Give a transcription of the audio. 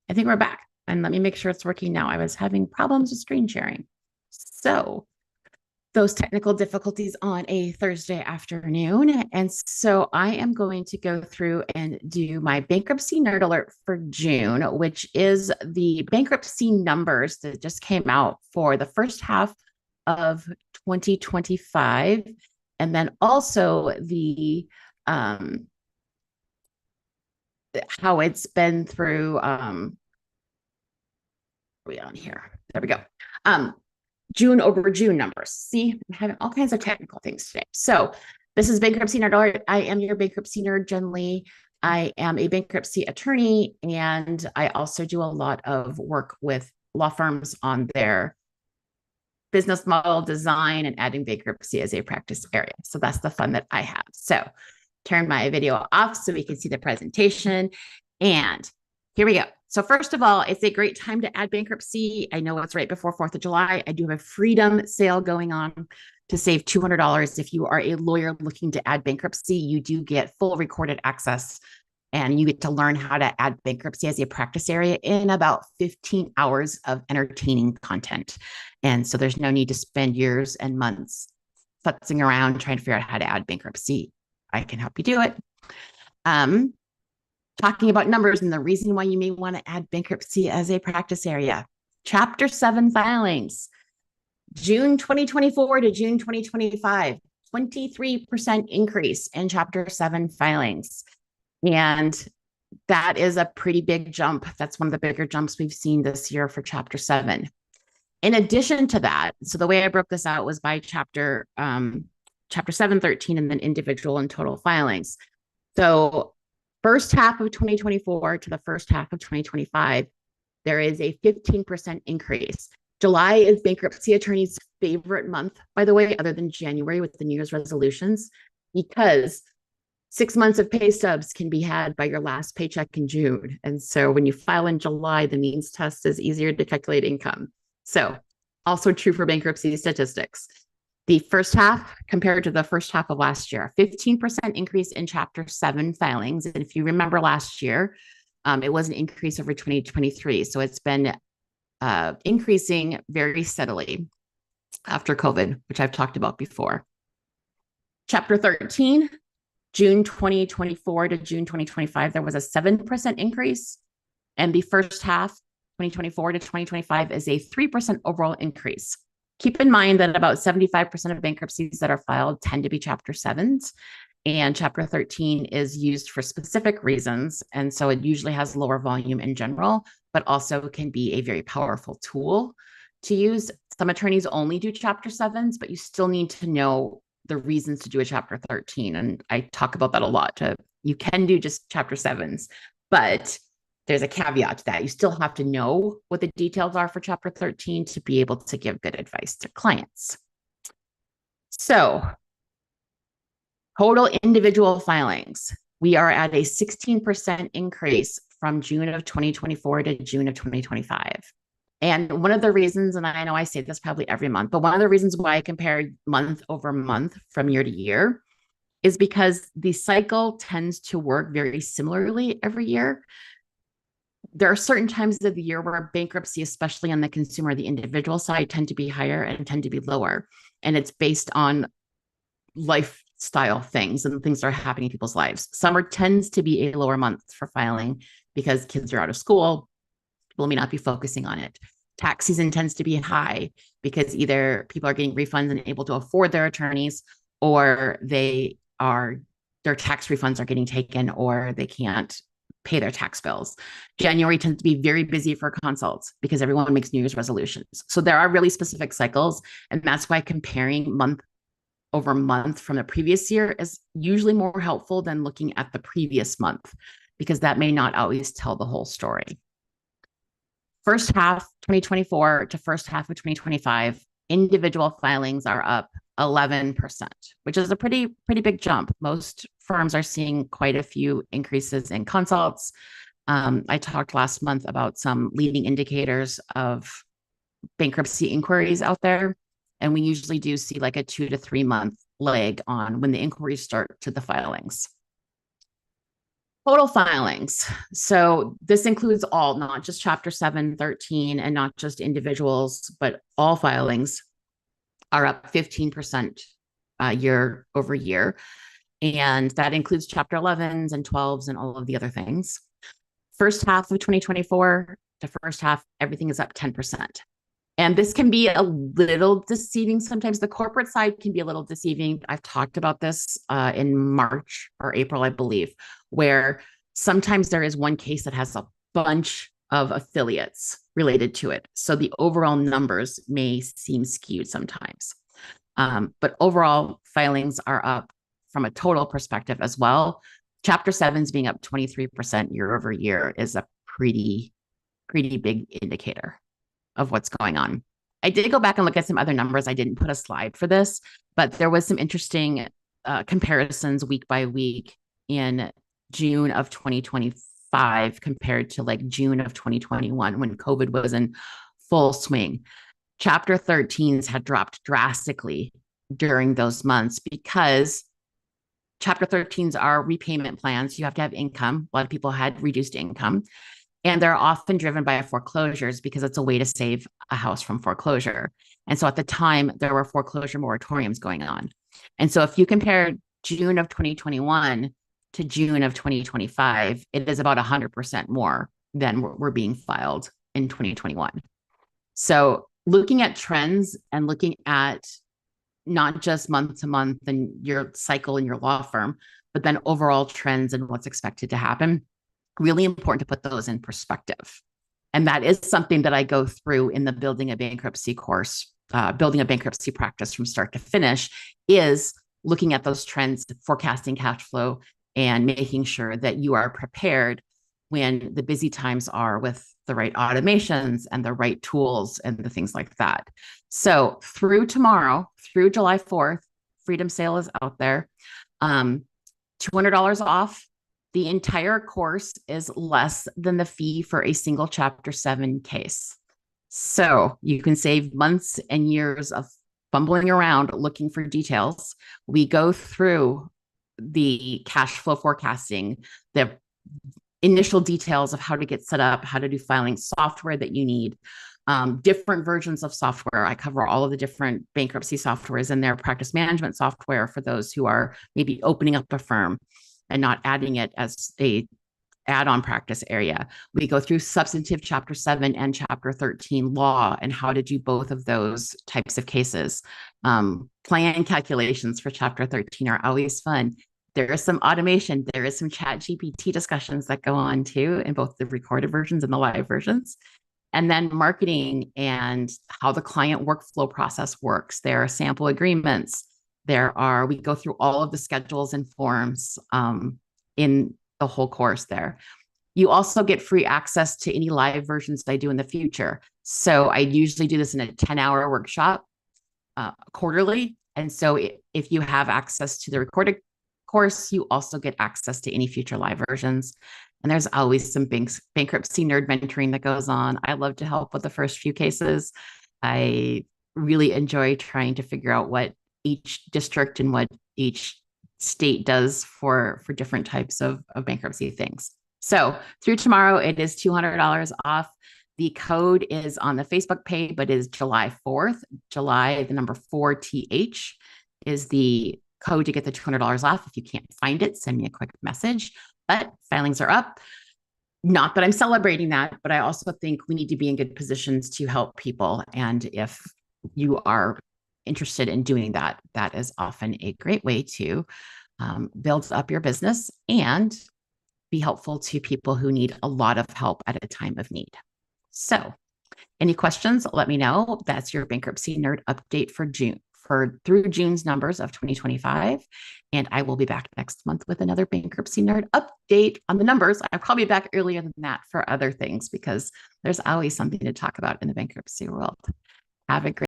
I think we're back. And let me make sure it's working now. I was having problems with screen sharing. So those technical difficulties on a Thursday afternoon. And so I am going to go through and do my bankruptcy nerd alert for June, which is the bankruptcy numbers that just came out for the first half of 2025. And then also the how it's been through we on here. There we go. June over June numbers. See, I'm having all kinds of technical things today. So this is Bankruptcy Nerd Alert. I am your bankruptcy nerd, Jen Lee. I am a bankruptcy attorney, and I also do a lot of work with law firms on their business model design and adding bankruptcy as a practice area. So that's the fun that I have. So turn my video off so we can see the presentation. And here we go. So first of all, it's a great time to add bankruptcy. I know it's right before 4th of July. I do have a freedom sale going on to save $200. If you are a lawyer looking to add bankruptcy, you do get full recorded access and you get to learn how to add bankruptcy as a practice area in about 15 hours of entertaining content. And so there's no need to spend years and months futzing around trying to figure out how to add bankruptcy. I can help you do it. Talking about numbers and the reason why you may want to add bankruptcy as a practice area. Chapter 7 filings, June 2024 to June 2025, 23% increase in Chapter 7 filings. And that is a pretty big jump. That's one of the bigger jumps we've seen this year for Chapter 7. In addition to that, so the way I broke this out was by chapter 7, 13, and then individual and total filings. So first half of 2024 to the first half of 2025, there is a 15% increase. July is bankruptcy attorneys' favorite month, by the way, other than January with the New Year's resolutions, because 6 months of pay stubs can be had by your last paycheck in June. And so when you file in July, the means test is easier to calculate income. So also true for bankruptcy statistics. The first half compared to the first half of last year, 15% increase in Chapter 7 filings. And if you remember last year, it was an increase over 2023. So it's been increasing very steadily after COVID, which I've talked about before. Chapter 13, June 2024 to June 2025, there was a 7% increase. And the first half, 2024 to 2025, is a 3% overall increase. Keep in mind that about 75% of bankruptcies that are filed tend to be Chapter 7s, and Chapter 13 is used for specific reasons. And so it usually has lower volume in general, but also can be a very powerful tool to use. Some attorneys only do Chapter 7s, but you still need to know the reasons to do a Chapter 13. And I talk about that a lot. You can do just Chapter 7s, but there's a caveat to that. You still have to know what the details are for Chapter 13 to be able to give good advice to clients. So, total individual filings. We are at a 16% increase from June of 2024 to June of 2025. And one of the reasons, and I know I say this probably every month, but one of the reasons why I compare month over month from year to year is because the cycle tends to work very similarly every year. There are certain times of the year where bankruptcy, especially on the consumer, the individual side, tend to be higher and tend to be lower. And it's based on lifestyle things and things that are happening in people's lives. Summer tends to be a lower month for filing because kids are out of school. People may not be focusing on it. Tax season tends to be high because either people are getting refunds and able to afford their attorneys, or their tax refunds are getting taken, or they can't pay their tax bills. January tends to be very busy for consults because everyone makes New Year's resolutions. So there are really specific cycles. And that's why comparing month over month from the previous year is usually more helpful than looking at the previous month, because that may not always tell the whole story. First half 2024 to first half of 2025, individual filings are up 11%, which is a pretty big jump. Most firms are seeing quite a few increases in consults. I talked last month about some leading indicators of bankruptcy inquiries out there, and we usually do see like a 2 to 3 month lag on when the inquiries start to the filings. Total filings. So this includes all, not just Chapter 7, 13, and not just individuals, but all filings are up 15% year over year. And that includes Chapter 11s and 12s and all of the other things. First half of 2024 to first half, everything is up 10%. And this can be a little deceiving. Sometimes the corporate side can be a little deceiving. I've talked about this in March or April, I believe, where sometimes there is one case that has a bunch of affiliates related to it. So the overall numbers may seem skewed sometimes. But overall, filings are up from a total perspective as well. Chapter 7's being up 23% year over year is a pretty big indicator of what's going on. I did go back and look at some other numbers. I didn't put a slide for this, but there was some interesting comparisons week by week in June of 2025 compared to like June of 2021 when COVID was in full swing. Chapter 13s had dropped drastically during those months because Chapter 13s are repayment plans. You have to have income. A lot of people had reduced income. And they're often driven by foreclosures because it's a way to save a house from foreclosure. And so at the time, there were foreclosure moratoriums going on. And so if you compare June of 2021 to June of 2025, it is about 100% more than were being filed in 2021. So looking at trends and looking at not just month to month and your cycle in your law firm, but then overall trends and what's expected to happen, really important to put those in perspective. And that is something that I go through in the Building a Bankruptcy course, Building a Bankruptcy practice from start to finish, is looking at those trends, forecasting cash flow, and making sure that you are prepared when the busy times are with the right automations and the right tools and the things like that. So through tomorrow, through July 4th, Freedom Sale is out there. $200 off. The entire course is less than the fee for a single Chapter 7 case. So you can save months and years of fumbling around looking for details. We go through the cash flow forecasting, the initial details of how to get set up, how to do filing software that you need, different versions of software. I cover all of the different bankruptcy softwares in there, practice management software for those who are maybe opening up a firm and not adding it as a add-on practice area. We go through substantive Chapter 7 and Chapter 13 law and how to do both of those types of cases. Plan calculations for Chapter 13 are always fun. There is some automation. There is some chat GPT discussions that go on too in both the recorded versions and the live versions. And then marketing and how the client workflow process works. There are sample agreements. We go through all of the schedules and forms in the whole course there. You also get free access to any live versions that I do in the future. So I usually do this in a 10-hour workshop quarterly. And so if you have access to the recorded course, you also get access to any future live versions. And there's always some bankruptcy nerd mentoring that goes on. I love to help with the first few cases. I really enjoy trying to figure out what each district and what each state does for different types of bankruptcy things. So through tomorrow, it is $200 off. The code is on the Facebook page, but is July 4th. July, the number 4TH is the code to get the $200 off. If you can't find it, send me a quick message. But filings are up. Not that I'm celebrating that, but I also think we need to be in good positions to help people. And if you are interested in doing that, that is often a great way to build up your business and be helpful to people who need a lot of help at a time of need. So any questions, let me know. That's your Bankruptcy Nerd update for June, through June's numbers of 2025. And I will be back next month with another Bankruptcy Nerd update on the numbers. I'll probably be back earlier than that for other things because there's always something to talk about in the bankruptcy world. Have a great